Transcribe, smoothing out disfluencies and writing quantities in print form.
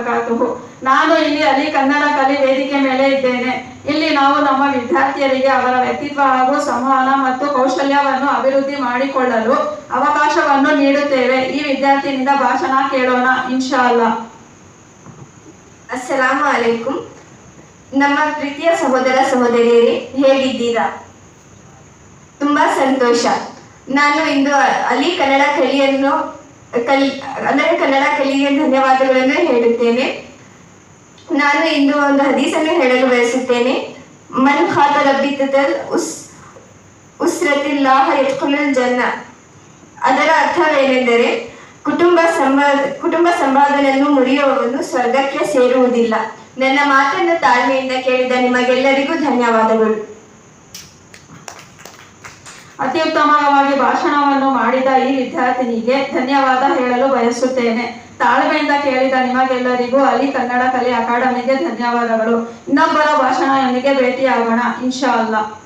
ವಬರಕಾತುಹು. ನಾನು ಇಲ್ಲಿ ಅಲಿ ಕನ್ನಡ ಕಲಿ ವೇದಿಕೆ ಮೇಲೆ ಇದ್ದೇನೆ. ಇಲ್ಲಿ ನಾವು ನಮ್ಮ ವಿದ್ಯಾರ್ಥಿಯರಿಗೆ ಅವರ ವ್ಯಕ್ತಿತ್ವ ಹಾಗೂ ಸಂವಹನ ಮತ್ತು ಕೌಶಲ್ಯವನ್ನು ಅಭಿವೃದ್ಧಿ ಮಾಡಿಕೊಳ್ಳಲು ಅವಕಾಶವನ್ನು ನೀಡುತ್ತೇವೆ. ಈ ವಿದ್ಯಾರ್ಥಿನಿಂದ ಭಾಷಣ ಕೇಳೋಣ ಇನ್ಶಾ ಅಲ್ಲಾ. ಅಸ್ಸಲಾಮು ಅಲೈಕುಂ. ನಮ್ಮ ಪ್ರೀತಿಯ ಸಹೋದರ ಸಹೋದರಿಯರೇ, ಹೇಗಿದ್ದೀರಾ? ತುಂಬಾ ಸಂತೋಷ. ನಾನು ಇಂದು ಅಲಿ ಕನ್ನಡ ಕನ್ನಡ ಕಲಿಗೆ ಧನ್ಯವಾದಗಳನ್ನು ಹೇಳುತ್ತೇನೆ. ನಾನು ಇಂದು ಒಂದು ಹದೀಸನ್ನು ಹೇಳಲು ಬಯಸುತ್ತೇನೆ. ಮನ್ ಖಾತ ರಬ್ಬಿತಲ್ ಉಸ್ರತಿಲ್ಲಾಹ ಯದ್ಖುಲುಲ್ ಜನ್ನ. ಅದರ ಅರ್ಥವೇನೆಂದರೆ, ಕುಟುಂಬ ಸಂಪಾದನೆಯನ್ನು ಮುರಿಯುವವನು ಸ್ವರ್ಗಕ್ಕೆ ಸೇರುವುದಿಲ್ಲ. ನನ್ನ ಮಾತನ್ನು ತಾಳ್ಮೆಯಿಂದ ಕೇಳಿದ ನಿಮಗೆಲ್ಲರಿಗೂ ಧನ್ಯವಾದಗಳು. ಅತ್ಯುತ್ತಮವಾಗಿ ಭಾಷಣವನ್ನು ಮಾಡಿದ ಈ ವಿದ್ಯಾರ್ಥಿನಿಗೆ ಧನ್ಯವಾದ ಹೇಳಲು ಬಯಸುತ್ತೇನೆ. ತಾಳ್ಮೆಯಿಂದ ಕೇಳಿದ ನಿಮಗೆಲ್ಲರಿಗೂ ಅಲಿ ಕನ್ನಡ ಕಲೆ ಅಕಾಡೆಮಿಗೆ ಧನ್ಯವಾದಗಳು. ಇನ್ನೊಬ್ಬರ ಭಾಷಣದೊಂದಿಗೆ ಭೇಟಿಯಾಗೋಣ ಇನ್ಶಾ ಅಲ್ಲಾ.